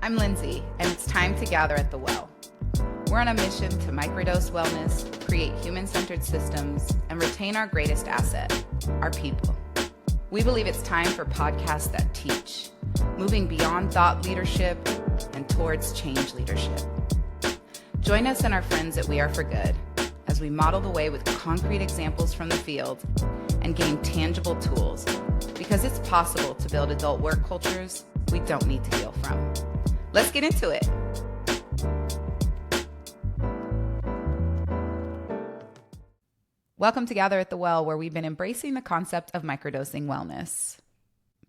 I'm Lindsey, and it's time to gather at the well. We're on a mission to microdose wellness, create human-centered systems, and retain our greatest asset, our people. We believe it's time for podcasts that teach, moving beyond thought leadership and towards change leadership. Join us and our friends at We Are for Good as we model the way with concrete examples from the field and gain tangible tools, because it's possible to build adult work cultures we don't need to heal from. Let's get into it. Welcome to Gather at the Well, where we've been embracing the concept of microdosing wellness.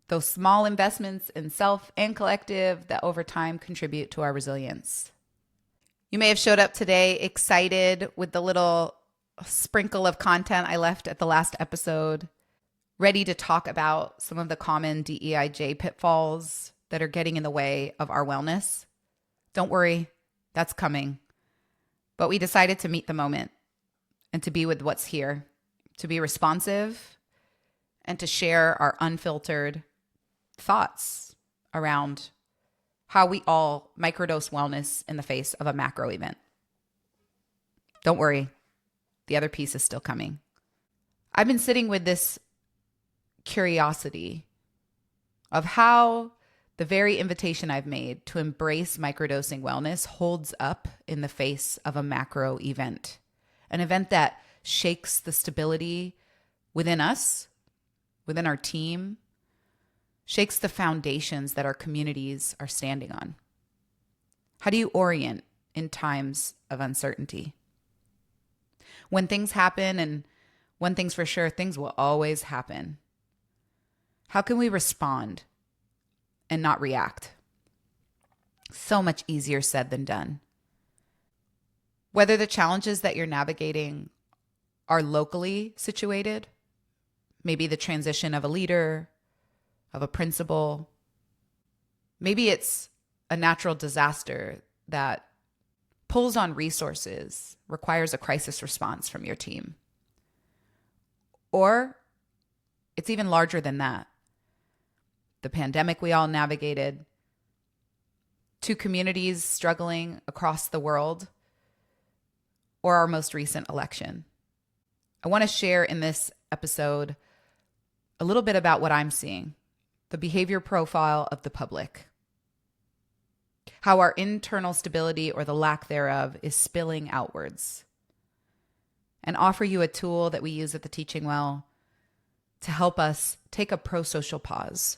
Those small investments in self and collective that over time contribute to our resilience. You may have showed up today excited with the little sprinkle of content I left at the last episode, ready to talk about some of the common DEIJ pitfalls that are getting in the way of our wellness. Don't worry, that's coming. But we decided to meet the moment and to be with what's here, to be responsive, and to share our unfiltered thoughts around how we all microdose wellness in the face of a macro event. Don't worry, the other piece is still coming. I've been sitting with this curiosity of how the very invitation I've made to embrace microdosing wellness holds up in the face of a macro event. An event that shakes the stability within us, within our team, shakes the foundations that our communities are standing on. How do you orient in times of uncertainty? When things happen, and one thing's for sure, things will always happen. How can we respond and not react? So much easier said than done. Whether the challenges that you're navigating are locally situated, maybe the transition of a leader, of a principal, maybe it's a natural disaster that pulls on resources, requires a crisis response from your team. Or it's even larger than that. The pandemic we all navigated, two communities struggling across the world, or our most recent election. I want to share in this episode a little bit about what I'm seeing, the behavior profile of the public, how our internal stability or the lack thereof is spilling outwards, and offer you a tool that we use at the Teaching Well to help us take a pro-social pause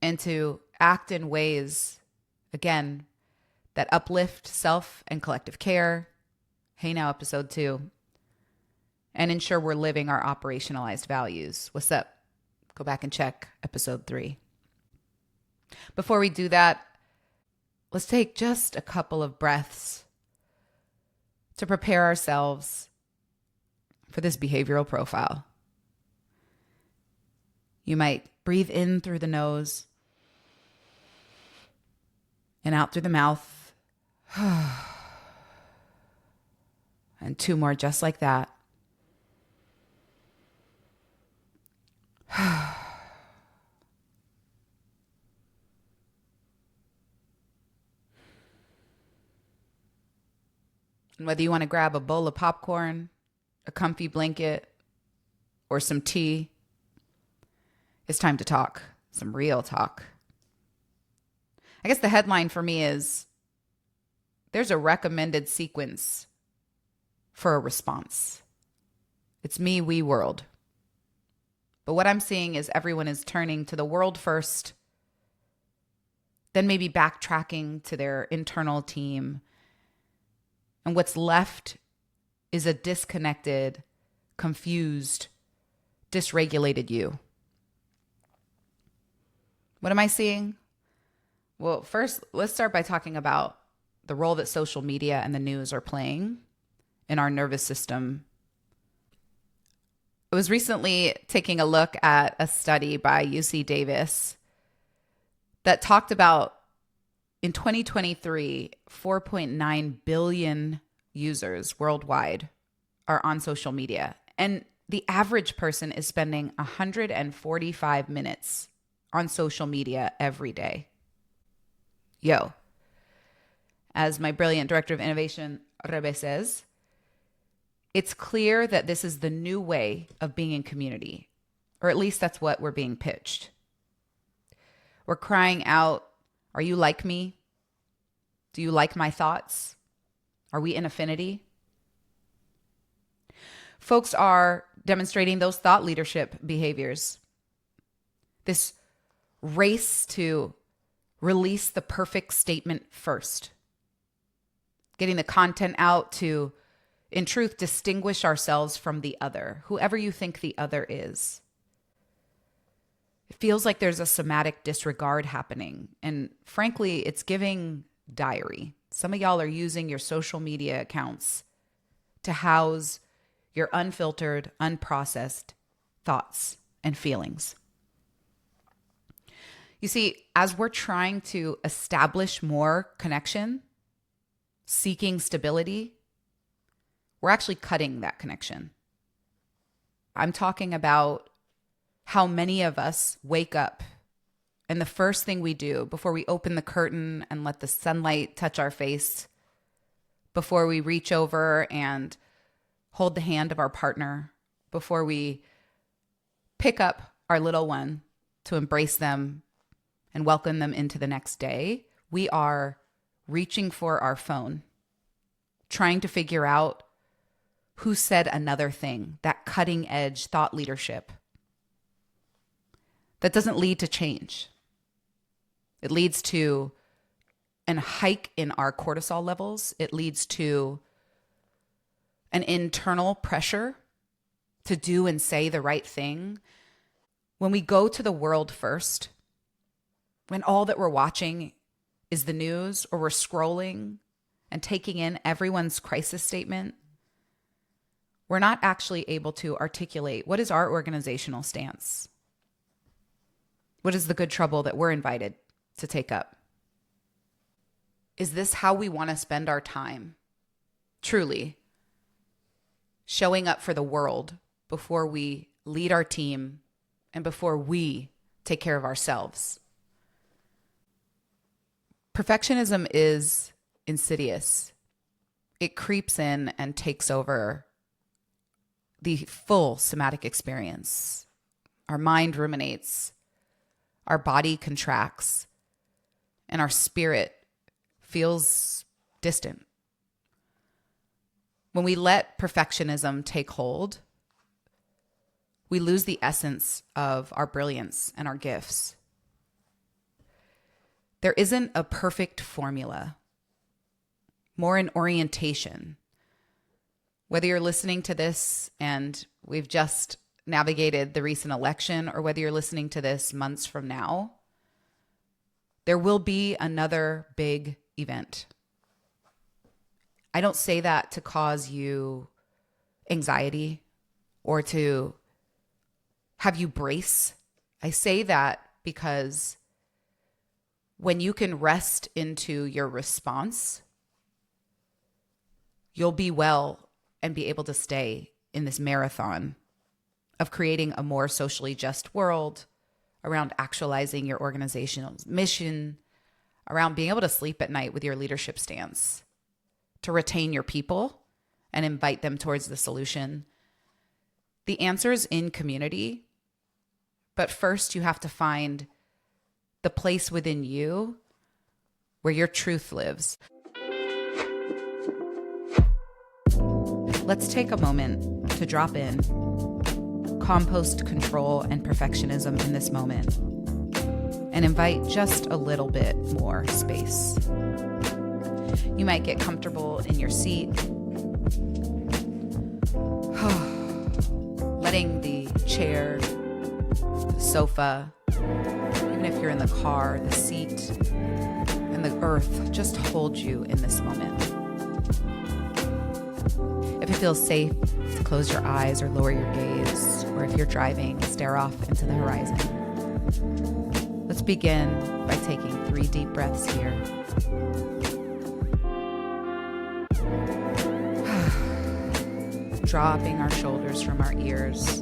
and to act in ways, again, that uplift self and collective care. Hey Now, episode 2, and ensure we're living our operationalized values. What's up? Go back and check episode 3. Before we do that, let's take just a couple of breaths to prepare ourselves for this behavioral profile. You might breathe in through the nose and out through the mouth. And 2 more just like that. And whether you want to grab a bowl of popcorn, a comfy blanket, or some tea, it's time to talk, some real talk. I guess the headline for me is, there's a recommended sequence for a response. It's me, we, world. But what I'm seeing is everyone is turning to the world first, then maybe backtracking to their internal team. And what's left is a disconnected, confused, dysregulated you. What am I seeing? Well, first, let's start by talking about the role that social media and the news are playing in our nervous system. I was recently taking a look at a study by UC Davis that talked about, in 2023, 4.9 billion users worldwide are on social media. And the average person is spending 145 minutes on social media every day. Yo, as my brilliant director of innovation, Rebe, says, it's clear that this is the new way of being in community, or at least that's what we're being pitched. We're crying out, are you like me? Do you like my thoughts? Are we in affinity? Folks are demonstrating those thought leadership behaviors. This race to release the perfect statement first. Getting the content out to, in truth, distinguish ourselves from the other, whoever you think the other is. It feels like there's a somatic disregard happening. And frankly, it's giving diary. Some of y'all are using your social media accounts to house your unfiltered, unprocessed thoughts and feelings. You see, as we're trying to establish more connection, seeking stability, we're actually cutting that connection. I'm talking about how many of us wake up and the first thing we do before we open the curtain and let the sunlight touch our face, before we reach over and hold the hand of our partner, before we pick up our little one to embrace them and welcome them into the next day, we are reaching for our phone, trying to figure out who said another thing, that cutting edge thought leadership. That doesn't lead to change. It leads to an hike in our cortisol levels. It leads to an internal pressure to do and say the right thing. When we go to the world first, when all that we're watching is the news, or we're scrolling and taking in everyone's crisis statement, we're not actually able to articulate what is our organizational stance. What is the good trouble that we're invited to take up? Is this how we want to spend our time? Truly, showing up for the world before we lead our team and before we take care of ourselves. Perfectionism is insidious. It creeps in and takes over the full somatic experience. Our mind ruminates, our body contracts, and our spirit feels distant. When we let perfectionism take hold, we lose the essence of our brilliance and our gifts. There isn't a perfect formula, more an orientation. Whether you're listening to this and we've just navigated the recent election, or whether you're listening to this months from now, there will be another big event. I don't say that to cause you anxiety or to have you brace. I say that because when you can rest into your response, you'll be well and be able to stay in this marathon of creating a more socially just world, around actualizing your organizational mission, around being able to sleep at night with your leadership stance, to retain your people and invite them towards the solution. The answer is in community, but first you have to find the place within you where your truth lives. Let's take a moment to drop in, compost control and perfectionism in this moment, and invite just a little bit more space. You might get comfortable in your seat, letting the chair, the sofa, even if you're in the car, the seat, and the earth just hold you in this moment. If it feels safe to close your eyes or lower your gaze, or if you're driving, stare off into the horizon. Let's begin by taking 3 deep breaths here. Dropping our shoulders from our ears.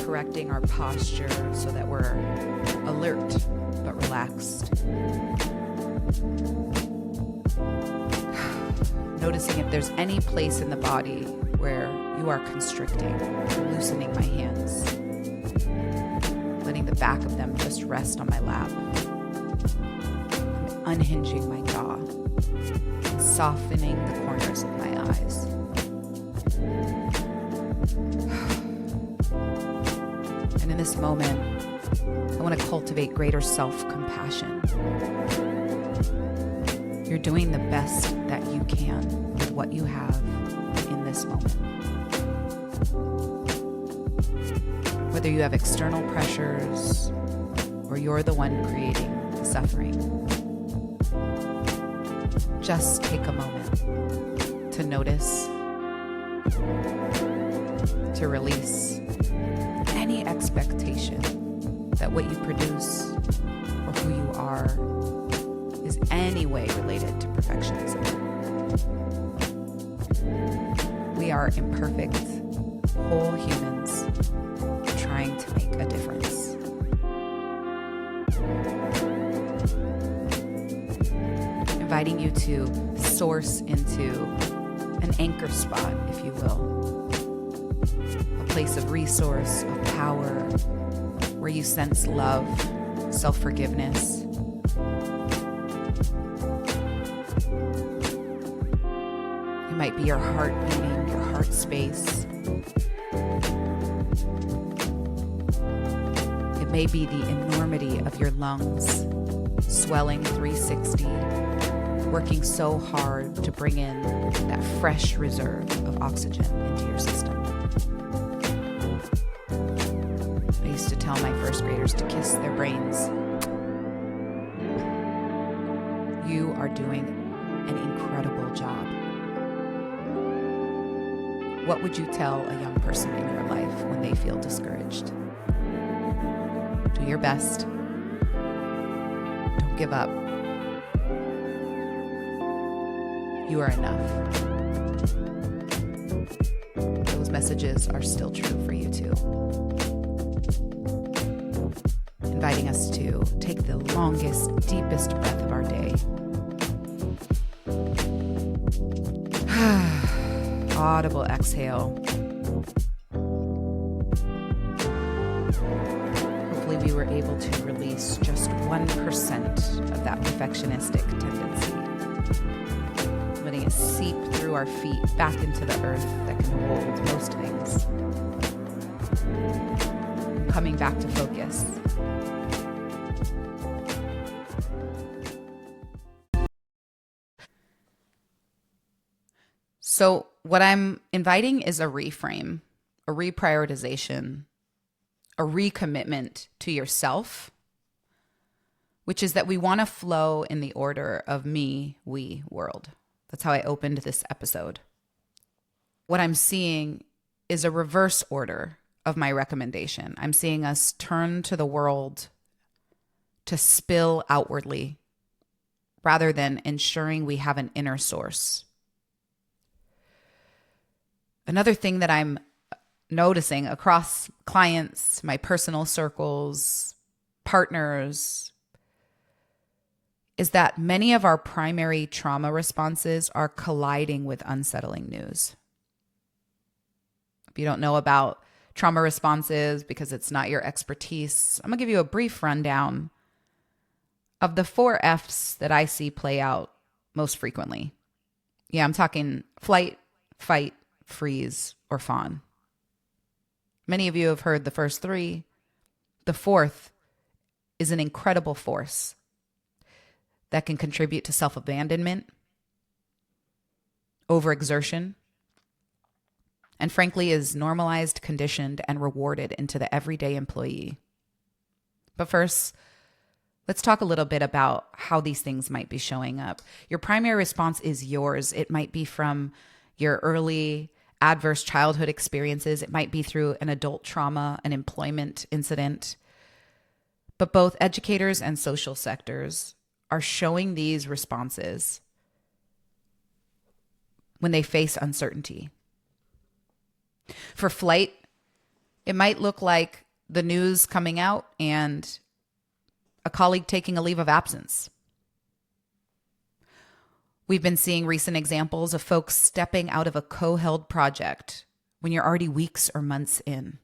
correcting our posture so that we're alert but relaxed. Noticing if there's any place in the body where you are constricting, loosening my hands, letting the back of them just rest on my lap, unhinging my jaw, and softening the corners of my eyes. And in this moment, I want to cultivate greater self-compassion. You're doing the best that you can with what you have in this moment. Whether you have external pressures or you're the one creating the suffering, just take a moment to notice, to release any expectation that what you produce or who you are is any way related to perfectionism. We are imperfect, whole humans trying to make a difference. Inviting you to source into an anchor spot, if you will. A place of resource, of power, where you sense love, self-forgiveness. It might be your heart beating, your heart space. It may be the enormity of your lungs, swelling 360, working so hard to bring in that fresh reserve of oxygen into your system. I used to tell my first graders to kiss their brains. You are doing an incredible job. What would you tell a young person in your life when they feel discouraged? Do your best. Don't give up. You are enough. Those messages are still true for you too. Inviting us to take the longest, deepest breath of our day. Audible exhale. Hopefully we were able to release just 1% of that perfectionistic tendency. Letting it seep through our feet back into the earth that can hold most things. Coming back to focus. So what I'm inviting is a reframe, a reprioritization, a recommitment to yourself, which is that we want to flow in the order of me, we, world. That's how I opened this episode. What I'm seeing is a reverse order of my recommendation. I'm seeing us turn to the world to spill outwardly rather than ensuring we have an inner source. Another thing that I'm noticing across clients, my personal circles, partners, is that many of our primary trauma responses are colliding with unsettling news. If you don't know about trauma responses because it's not your expertise, I'm going to give you a brief rundown of the 4 F's that I see play out most frequently. Yeah, I'm talking flight, fight, freeze, or fawn. Many of you have heard the first 3. The 4th is an incredible force that can contribute to self-abandonment, overexertion, and frankly is normalized, conditioned, and rewarded into the everyday employee. But first, let's talk a little bit about how these things might be showing up. Your primary response is yours. It might be from your early adverse childhood experiences. It might be through an adult trauma, an employment incident. But both educators and social sectors are showing these responses when they face uncertainty. For flight, It might look like the news coming out and a colleague taking a leave of absence. We've been seeing recent examples of folks stepping out of a co-held project when you're already weeks or months in.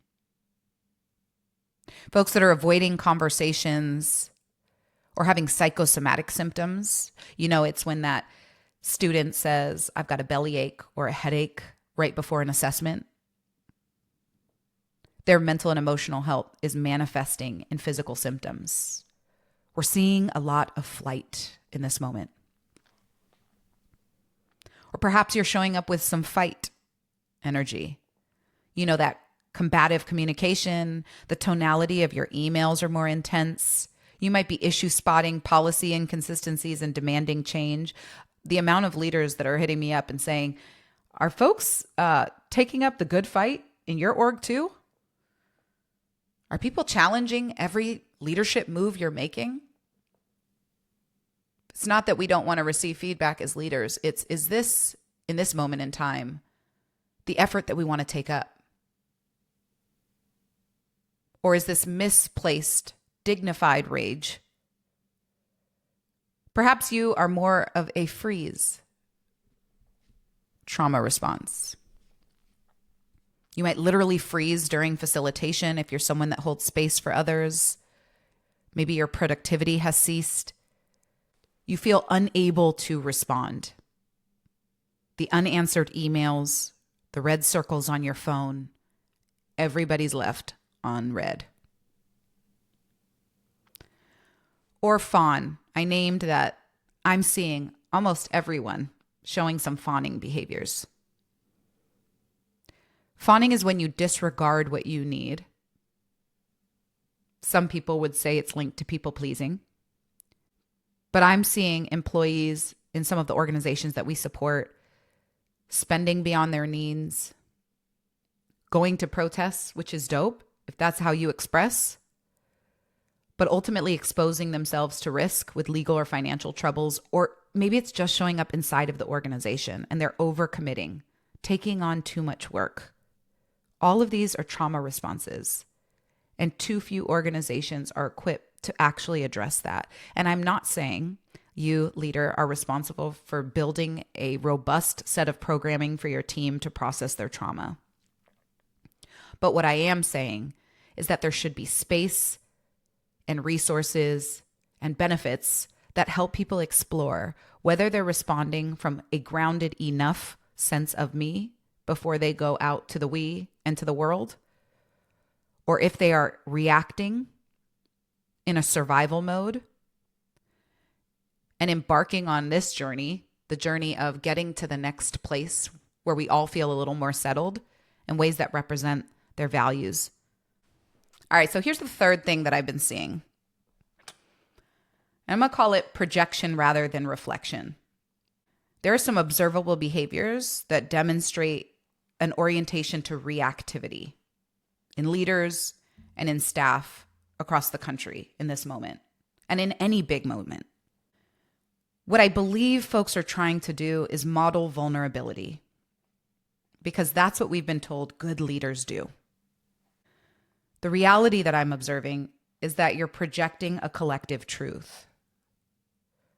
Folks that are avoiding conversations or having psychosomatic symptoms. It's when that student says, I've got a bellyache or a headache right before an assessment. Their mental and emotional health is manifesting in physical symptoms. We're seeing a lot of flight in this moment. Or perhaps you're showing up with some fight energy. That combative communication, the tonality of your emails are more intense. You might be issue spotting policy inconsistencies and demanding change. The amount of leaders that are hitting me up and saying, are folks taking up the good fight in your org too? Are people challenging every leadership move you're making? It's not that we don't want to receive feedback as leaders. Is this, in this moment in time, the effort that we want to take up? Or is this misplaced, dignified rage? Perhaps you are more of a freeze trauma response. You might literally freeze during facilitation if you're someone that holds space for others. Maybe your productivity has ceased. You feel unable to respond. The unanswered emails, the red circles on your phone, everybody's left on red. Or fawn. I named that I'm seeing almost everyone showing some fawning behaviors. Fawning is when you disregard what you need. Some people would say it's linked to people pleasing. But I'm seeing employees in some of the organizations that we support spending beyond their needs, going to protests, which is dope, if that's how you express, but ultimately exposing themselves to risk with legal or financial troubles, or maybe it's just showing up inside of the organization and they're overcommitting, taking on too much work. All of these are trauma responses, and too few organizations are equipped to actually address that. And I'm not saying you, leader, are responsible for building a robust set of programming for your team to process their trauma. But what I am saying is that there should be space and resources and benefits that help people explore whether they're responding from a grounded enough sense of me before they go out to the we and to the world, or if they are reacting in a survival mode and embarking on this journey, the journey of getting to the next place where we all feel a little more settled in ways that represent their values. All right, so here's the third thing that I've been seeing. I'm going to call it projection rather than reflection. There are some observable behaviors that demonstrate an orientation to reactivity in leaders and in staff across the country in this moment and in any big moment. What I believe folks are trying to do is model vulnerability, because that's what we've been told good leaders do. The reality that I'm observing is that you're projecting a collective truth.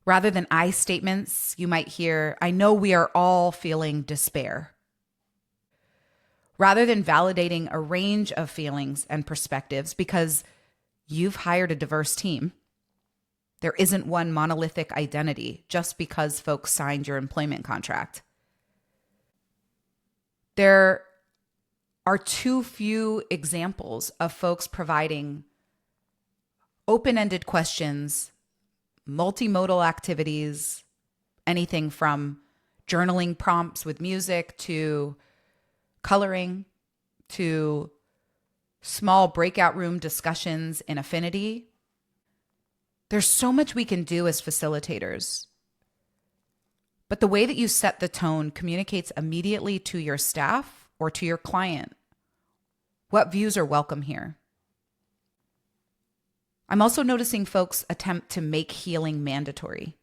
Rather than I statements, you might hear, I know we are all feeling despair. Rather than validating a range of feelings and perspectives, because you've hired a diverse team. There isn't one monolithic identity just because folks signed your employment contract. There are too few examples of folks providing open-ended questions, multimodal activities, anything from journaling prompts with music to coloring to small breakout room discussions in affinity. There's so much we can do as facilitators. But the way that you set the tone communicates immediately to your staff or to your client what views are welcome here. I'm also noticing folks attempt to make healing mandatory.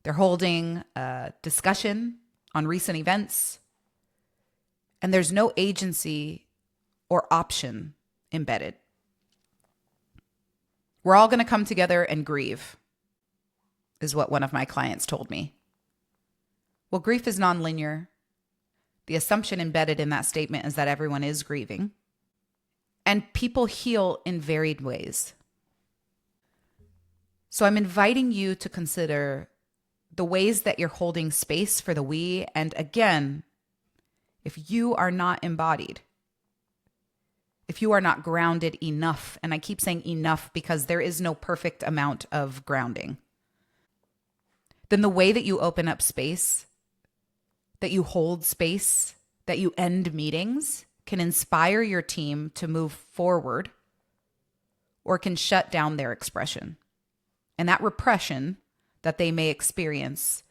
They're holding a discussion on recent events, and there's no agency or option embedded. We're all going to come together and grieve, is what one of my clients told me. Well, grief is nonlinear. The assumption embedded in that statement is that everyone is grieving. And people heal in varied ways. So I'm inviting you to consider the ways that you're holding space for the we. And again, if you are not embodied, if you are not grounded enough, and I keep saying enough because there is no perfect amount of grounding, then the way that you open up space, that you hold space, that you end meetings can inspire your team to move forward or can shut down their expression. And that repression that they may experience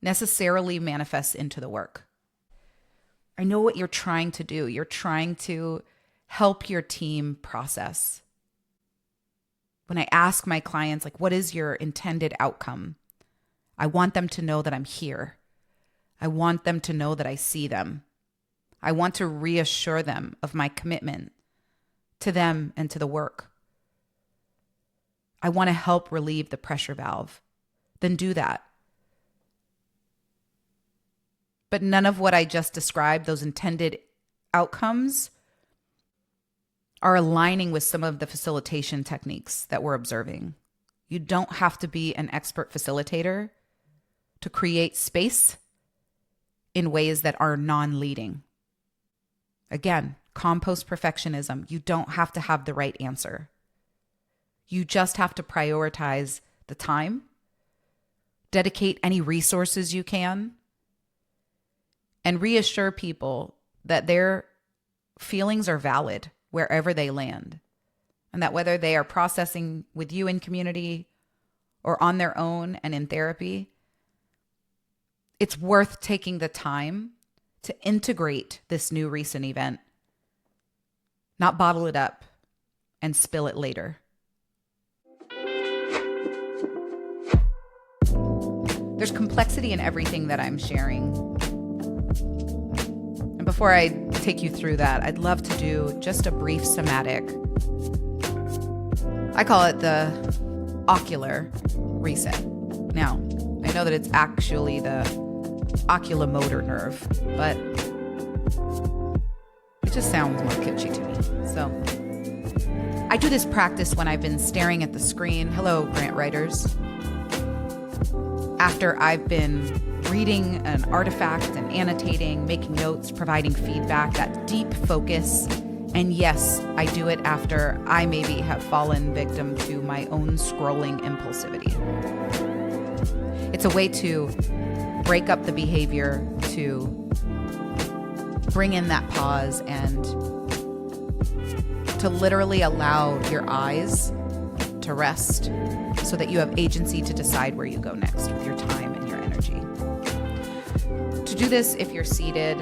necessarily manifests into the work. I know what you're trying to do. You're trying to help your team process. When I ask my clients, like, what is your intended outcome? I want them to know that I'm here. I want them to know that I see them. I want to reassure them of my commitment to them and to the work. I want to help relieve the pressure valve. Then do that. But none of what I just described, those intended outcomes, are aligning with some of the facilitation techniques that we're observing. You don't have to be an expert facilitator to create space in ways that are non-leading. Again, compost perfectionism. You don't have to have the right answer. You just have to prioritize the time, dedicate any resources you can, and reassure people that their feelings are valid wherever they land, and that whether they are processing with you in community or on their own and in therapy, it's worth taking the time to integrate this new recent event, not bottle it up and spill it later. There's complexity in everything that I'm sharing. And before I take you through that, I'd love to do just a brief somatic. I call it the ocular reset. Now, I know that it's actually the oculomotor nerve, but it just sounds more kitschy to me. So I do this practice when I've been staring at the screen. Hello, grant writers. After I've been reading an artifact and annotating, making notes, providing feedback, that deep focus. And yes, I do it after I maybe have fallen victim to my own scrolling impulsivity. It's a way to break up the behavior, to bring in that pause, and to literally allow your eyes to rest so that you have agency to decide where you go next with your time and your energy. To do this, if you're seated,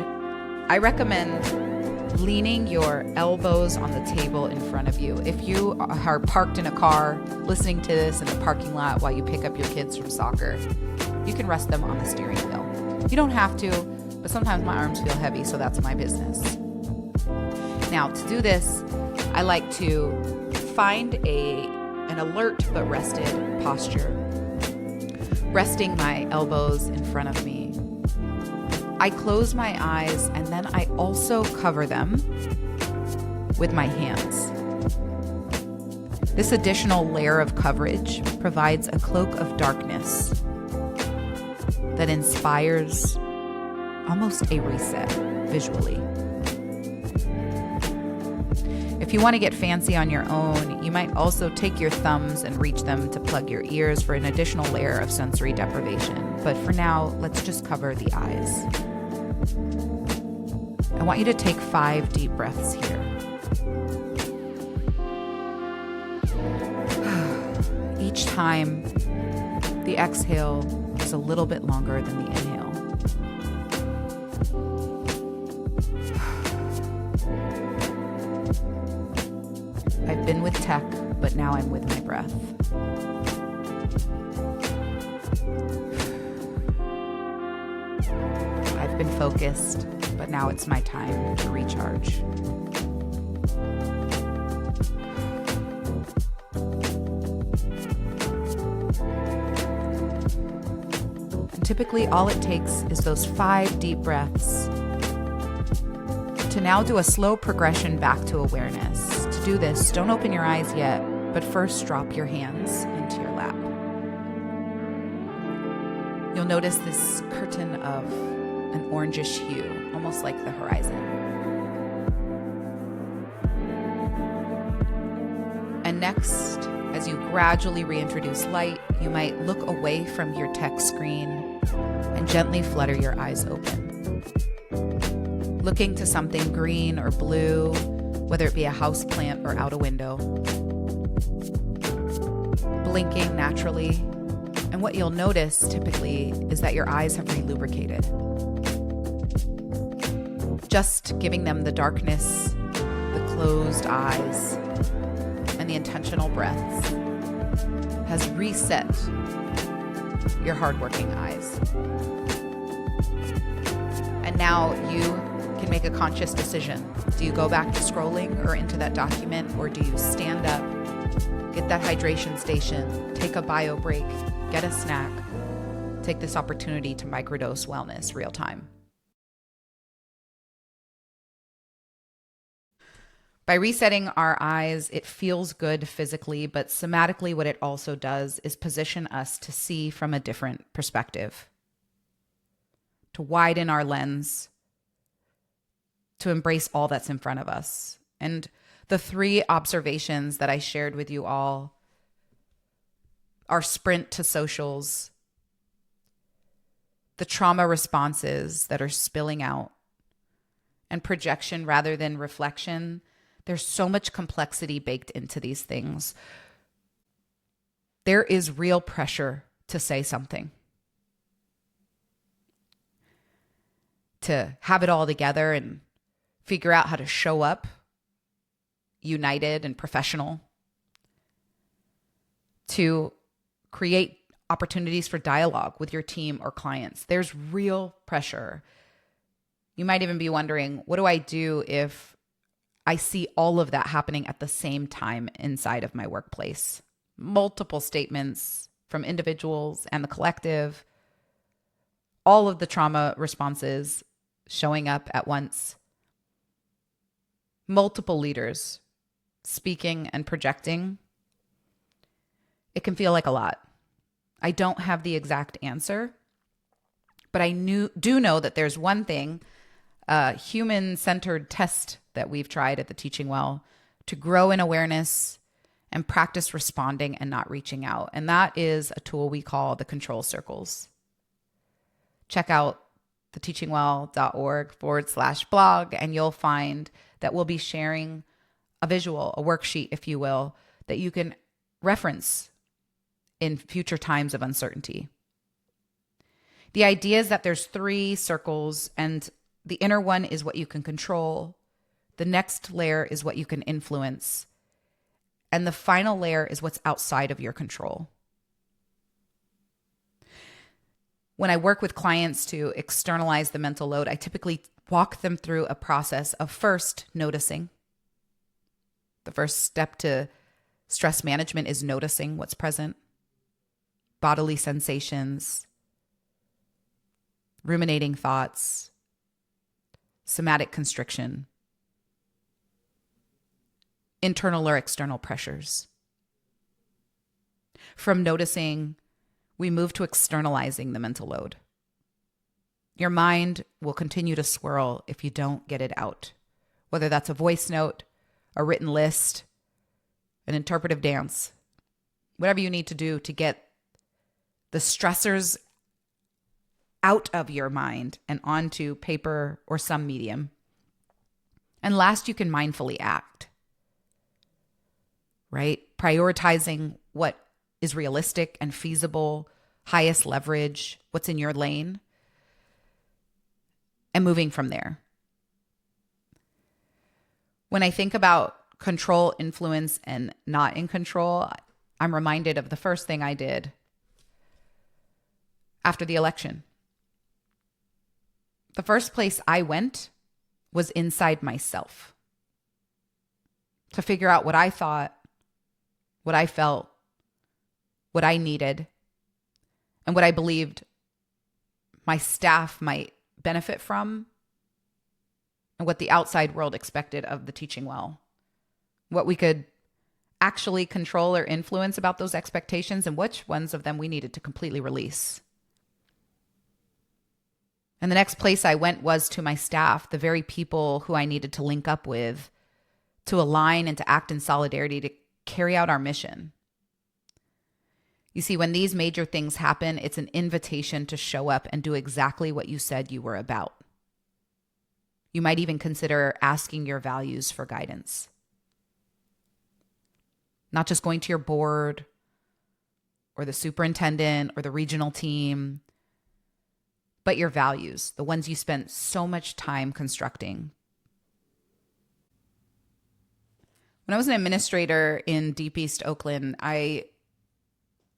I recommend leaning your elbows on the table in front of you. If you are parked in a car, listening to this in the parking lot while you pick up your kids from soccer, you can rest them on the steering wheel. You don't have to, but sometimes my arms feel heavy, so that's my business. Now, to do this, I like to find an alert but rested posture, resting my elbows in front of me. I close my eyes, and then I also cover them with my hands. This additional layer of coverage provides a cloak of darkness that inspires almost a reset visually. If you want to get fancy on your own, you might also take your thumbs and reach them to plug your ears for an additional layer of sensory deprivation. But for now, let's just cover the eyes. I want you to take 5 deep breaths here. Each time, the exhale is a little bit longer than the inhale. I've been with tech, but now I'm with my breath. I've been focused, but now it's my time to recharge. typically all it takes is those 5 deep breaths to now do a slow progression back to awareness. To do this, don't open your eyes yet, but first drop your hands into your lap. You'll notice this curtain of an orangish hue, almost like the horizon. And next, as you gradually reintroduce light, you might look away from your tech screen and gently flutter your eyes open. Looking to something green or blue, whether it be a house plant or out a window. Blinking naturally, and what you'll notice typically is that your eyes have relubricated. Just giving them the darkness, the closed eyes, and the intentional breaths has reset your hardworking eyes. And now you can make a conscious decision. Do you go back to scrolling or into that document, or do you stand up, get that hydration station, take a bio break, get a snack, take this opportunity to microdose wellness real time? By resetting our eyes, it feels good physically, but somatically what it also does is position us to see from a different perspective, to widen our lens, to embrace all that's in front of us. And the 3 observations that I shared with you all are sprint to socials, the trauma responses that are spilling out, and projection rather than reflection. There's so much complexity baked into these things. There is real pressure to say something, to have it all together and figure out how to show up united and professional, to create opportunities for dialogue with your team or clients. There's real pressure. You might even be wondering, what do I do if I see all of that happening at the same time inside of my workplace? Multiple statements from individuals and the collective, all of the trauma responses showing up at once, multiple leaders speaking and projecting. It can feel like a lot. I don't have the exact answer, but I do know that there's one thing, a human-centered test that we've tried at the Teaching Well to grow in awareness and practice responding and not reaching out. And that is a tool we call the control circles. Check out theteachingwell.org/blog, and you'll find that we'll be sharing a visual, a worksheet, if you will, that you can reference in future times of uncertainty. The idea is that there's 3 circles, and the inner one is what you can control. The next layer is what you can influence. And the final layer is what's outside of your control. When I work with clients to externalize the mental load, I typically walk them through a process of first noticing. The first step to stress management is noticing what's present. Bodily sensations, ruminating thoughts, somatic constriction, internal or external pressures. From noticing, we move to externalizing the mental load. Your mind will continue to swirl if you don't get it out, whether that's a voice note, a written list, an interpretive dance, whatever you need to do to get the stressors out of your mind and onto paper or some medium. And last, you can mindfully act, right? Prioritizing what is realistic and feasible, highest leverage, what's in your lane, and moving from there. When I think about control, influence, and not in control, I'm reminded of the first thing I did after the election. The first place I went was inside myself to figure out what I thought, what I felt, what I needed, and what I believed my staff might benefit from, and what the outside world expected of the teaching well, what we could actually control or influence about those expectations, and which ones of them we needed to completely release. And the next place I went was to my staff, the very people who I needed to link up with, to align and to act in solidarity to carry out our mission. You see, when these major things happen, it's an invitation to show up and do exactly what you said you were about. You might even consider asking your values for guidance. Not just going to your board or the superintendent or the regional team, but your values, the ones you spent so much time constructing. When I was an administrator in Deep East Oakland, I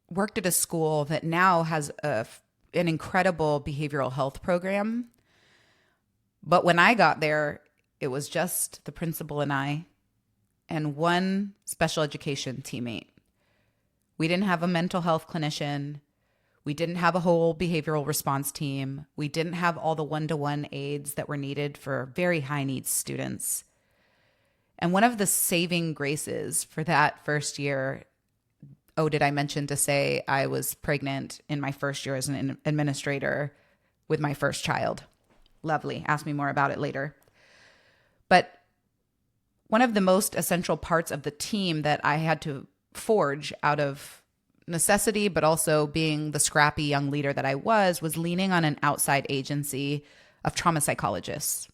worked at a school that now has an incredible behavioral health program. But when I got there, it was just the principal and I and one special education teammate. We didn't have a mental health clinician. We didn't have a whole behavioral response team. We didn't have all the one-to-one aides that were needed for very high needs students. And one of the saving graces for that first year, did I mention to say I was pregnant in my first year as an administrator with my first child? Lovely. Ask me more about it later. But one of the most essential parts of the team that I had to forge out of necessity, but also being the scrappy young leader that I was leaning on an outside agency of trauma psychologists.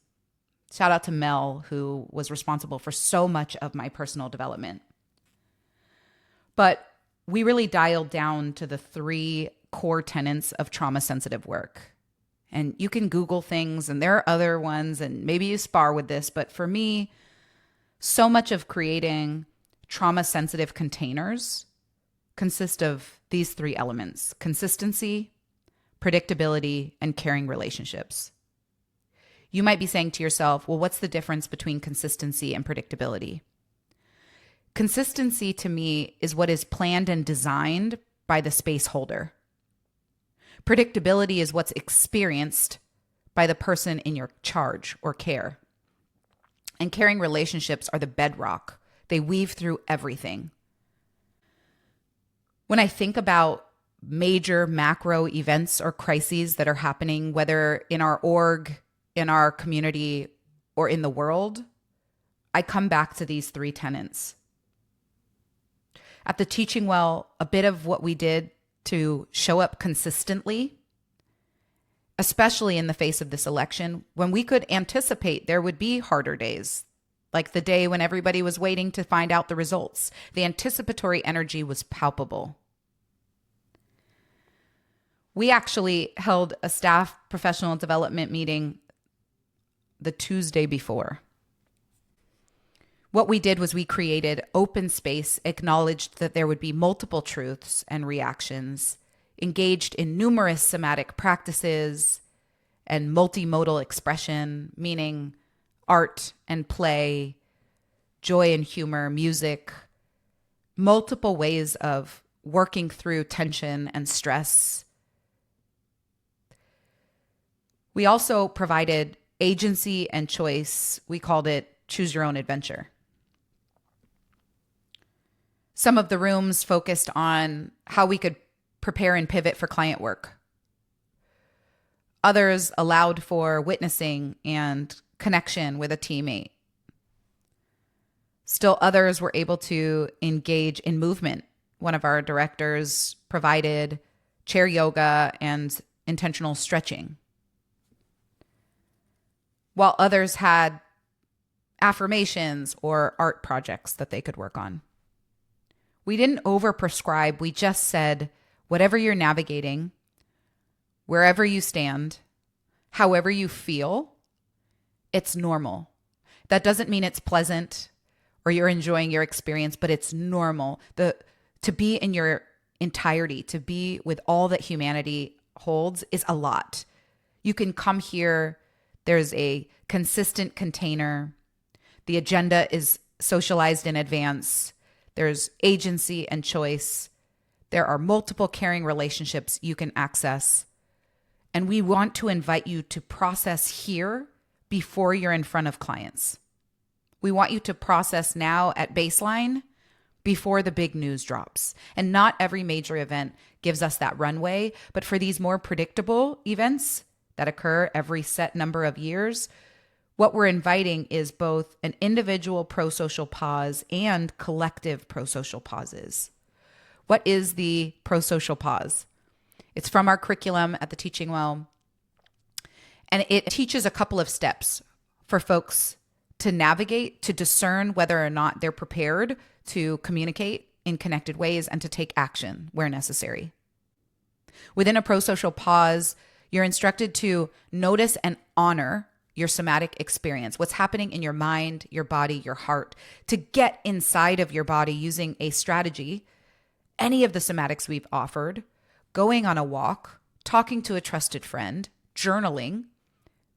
Shout out to Mel, who was responsible for so much of my personal development. But we really dialed down to the 3 core tenets of trauma-sensitive work. And you can Google things, and there are other ones, and maybe you spar with this, but for me, so much of creating trauma-sensitive containers consist of these 3 elements: consistency, predictability, and caring relationships. You might be saying to yourself, well, what's the difference between consistency and predictability? Consistency to me is what is planned and designed by the space holder. Predictability is what's experienced by the person in your charge or care. And caring relationships are the bedrock. They weave through everything. When I think about major macro events or crises that are happening, whether in our org, in our community, or in the world, I come back to these 3 tenets. At the Teaching Well, a bit of what we did to show up consistently, especially in the face of this election, when we could anticipate there would be harder days, like the day when everybody was waiting to find out the results. The anticipatory energy was palpable. We actually held a staff professional development meeting the Tuesday before. What we did was we created open space, acknowledged that there would be multiple truths and reactions, engaged in numerous somatic practices and multimodal expression, meaning art and play, joy and humor, music, multiple ways of working through tension and stress. We also provided agency and choice. We called it Choose Your Own Adventure. Some of the rooms focused on how we could prepare and pivot for client work. Others allowed for witnessing and connection with a teammate. Still others were able to engage in movement. One of our directors provided chair yoga and intentional stretching, while others had affirmations or art projects that they could work on. We didn't overprescribe. We just said, whatever you're navigating, wherever you stand, however you feel, it's normal. That doesn't mean it's pleasant or you're enjoying your experience, but it's normal. To be in your entirety, to be with all that humanity holds is a lot. You can come here. There's a consistent container. The agenda is socialized in advance. There's agency and choice. There are multiple caring relationships you can access. And we want to invite you to process here before you're in front of clients. We want you to process now at baseline before the big news drops. And not every major event gives us that runway, but for these more predictable events that occur every set number of years, what we're inviting is both an individual pro-social pause and collective pro-social pauses. What is the pro-social pause? It's from our curriculum at the Teaching Well, and it teaches a couple of steps for folks to navigate, to discern whether or not they're prepared to communicate in connected ways and to take action where necessary. Within a pro-social pause, you're instructed to notice and honor your somatic experience, what's happening in your mind, your body, your heart, to get inside of your body using a strategy, any of the somatics we've offered, going on a walk, talking to a trusted friend, journaling,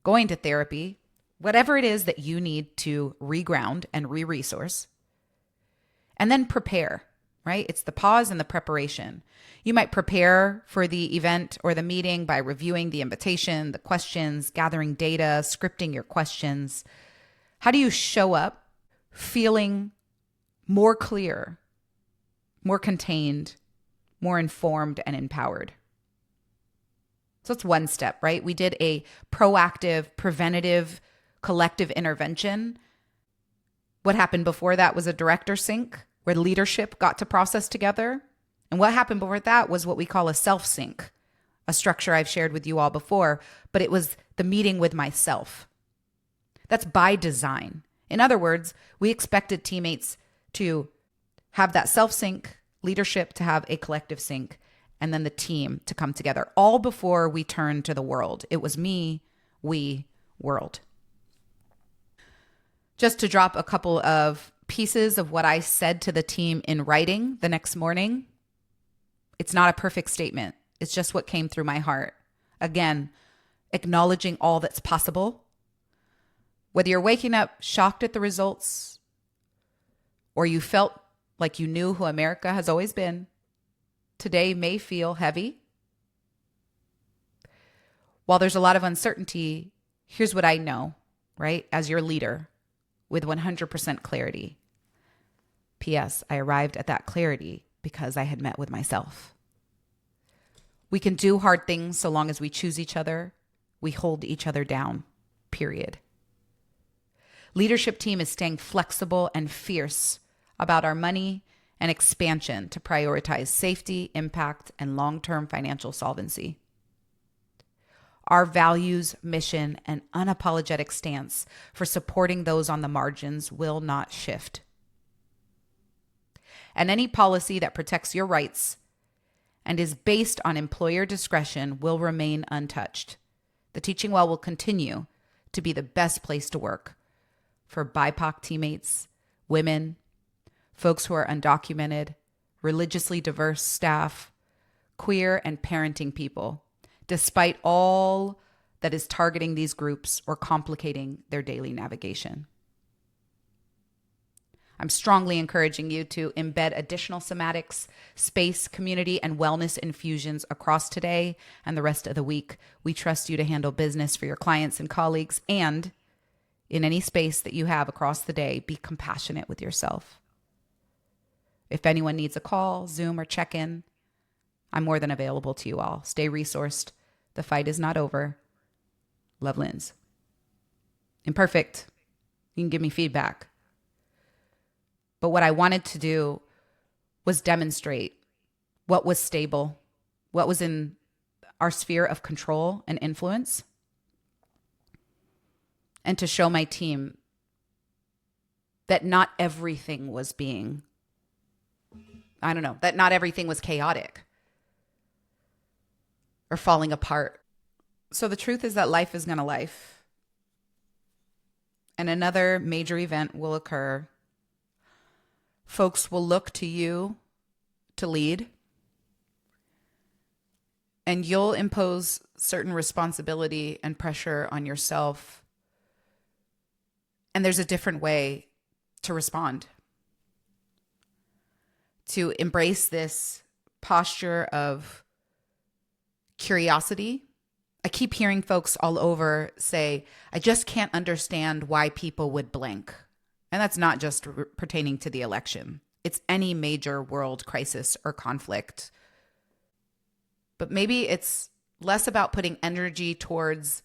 going to therapy, whatever it is that you need to reground and re-resource. And then prepare, right? It's the pause and the preparation. You might prepare for the event or the meeting by reviewing the invitation, the questions, gathering data, scripting your questions. How do you show up feeling more clear, more contained, more informed, and empowered? So that's one step, right? We did a proactive, preventative, collective intervention. What happened before that was a director sync where leadership got to process together. And what happened before that was what we call a self-sync, a structure I've shared with you all before, but it was the meeting with myself. That's by design. In other words, we expected teammates to have that self-sync, leadership to have a collective sync, and then the team to come together, all before we turned to the world. It was me, we, world. Just to drop a couple of pieces of what I said to the team in writing the next morning. It's not a perfect statement. It's just what came through my heart. Again, acknowledging all that's possible. Whether you're waking up shocked at the results or you felt like you knew who America has always been, today may feel heavy. While there's a lot of uncertainty, here's what I know, right? As your leader with 100% clarity. P.S. I arrived at that clarity because I had met with myself. We can do hard things so long as we choose each other. We hold each other down, period. Leadership team is staying flexible and fierce about our money and expansion to prioritize safety, impact, and long-term financial solvency. Our values, mission, and unapologetic stance for supporting those on the margins will not shift. And any policy that protects your rights and is based on employer discretion will remain untouched. The Teaching Well will continue to be the best place to work for BIPOC teammates, women, folks who are undocumented, religiously diverse staff, queer and parenting people, despite all that is targeting these groups or complicating their daily navigation. I'm strongly encouraging you to embed additional somatics, space, community, and wellness infusions across today and the rest of the week. We trust you to handle business for your clients and colleagues, and in any space that you have across the day, be compassionate with yourself. If anyone needs a call, Zoom, or check-in, I'm more than available to you all. Stay resourced. The fight is not over. Love, Linz. Imperfect. You can give me feedback. But what I wanted to do was demonstrate what was stable, what was in our sphere of control and influence, and to show my team that not everything was that not everything was chaotic or falling apart. So the truth is that life is going to life. And another major event will occur. Folks will look to you to lead. And you'll impose certain responsibility and pressure on yourself. And there's a different way to respond. To embrace this posture of curiosity, I keep hearing folks all over say, I just can't understand why people would blank. And that's not just pertaining to the election. It's any major world crisis or conflict. But maybe it's less about putting energy towards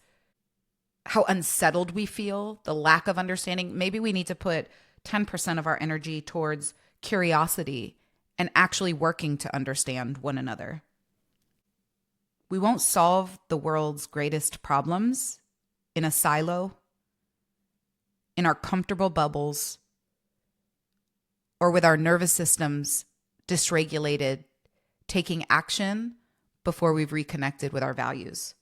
how unsettled we feel, the lack of understanding. Maybe we need to put 10% of our energy towards curiosity and actually working to understand one another. We won't solve the world's greatest problems in a silo, in our comfortable bubbles, or with our nervous systems dysregulated, taking action before we've reconnected with our values.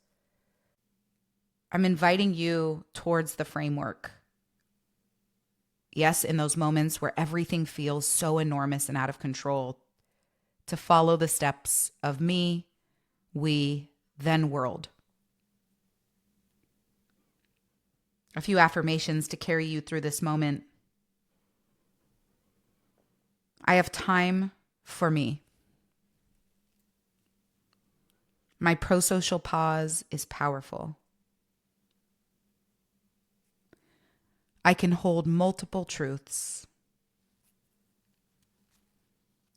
I'm inviting you towards the framework. Yes, in those moments where everything feels so enormous and out of control, to follow the steps of me, we, then world. A few affirmations to carry you through this moment. I have time for me. My prosocial pause is powerful. I can hold multiple truths.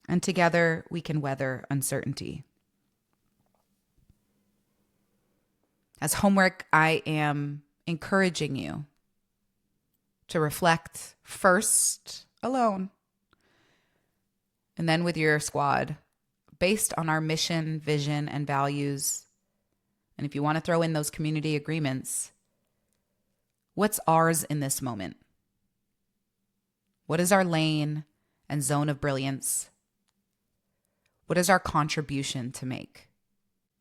And together we can weather uncertainty. As homework, I am encouraging you to reflect first alone and then with your squad based on our mission, vision, and values. And if you want to throw in those community agreements, what's ours in this moment? What is our lane and zone of brilliance? What is our contribution to make?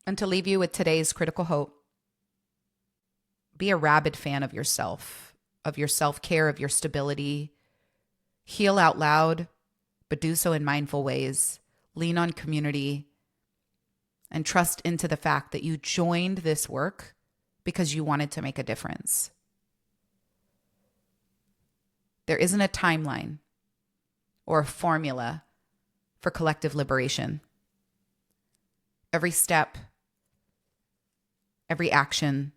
And to leave you with today's critical hope, be a rabid fan of yourself, of your self-care, of your stability. Heal out loud, but do so in mindful ways. Lean on community and trust into the fact that you joined this work because you wanted to make a difference. There isn't a timeline or a formula for collective liberation. Every step, every action,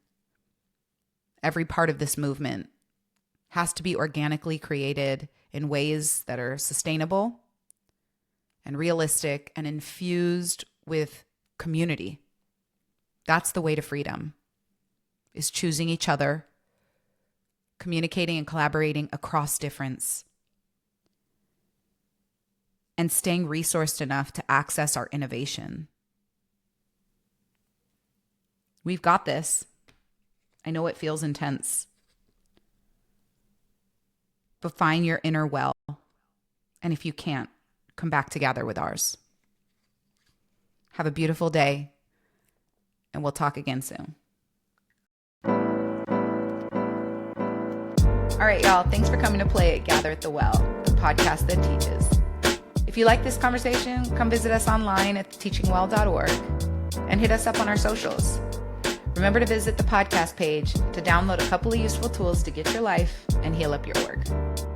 every part of this movement has to be organically created in ways that are sustainable and realistic and infused with community. That's the way to freedom, is choosing each other, communicating and collaborating across difference, and staying resourced enough to access our innovation. We've got this. I know it feels intense, but find your inner well. And if you can't, come back together with ours. Have a beautiful day, and we'll talk again soon. All right, y'all. Thanks for coming to play at Gather at the Well, the podcast that teaches. If you like this conversation, come visit us online at teachingwell.org and hit us up on our socials. Remember to visit the podcast page to download a couple of useful tools to get your life and heal up your org.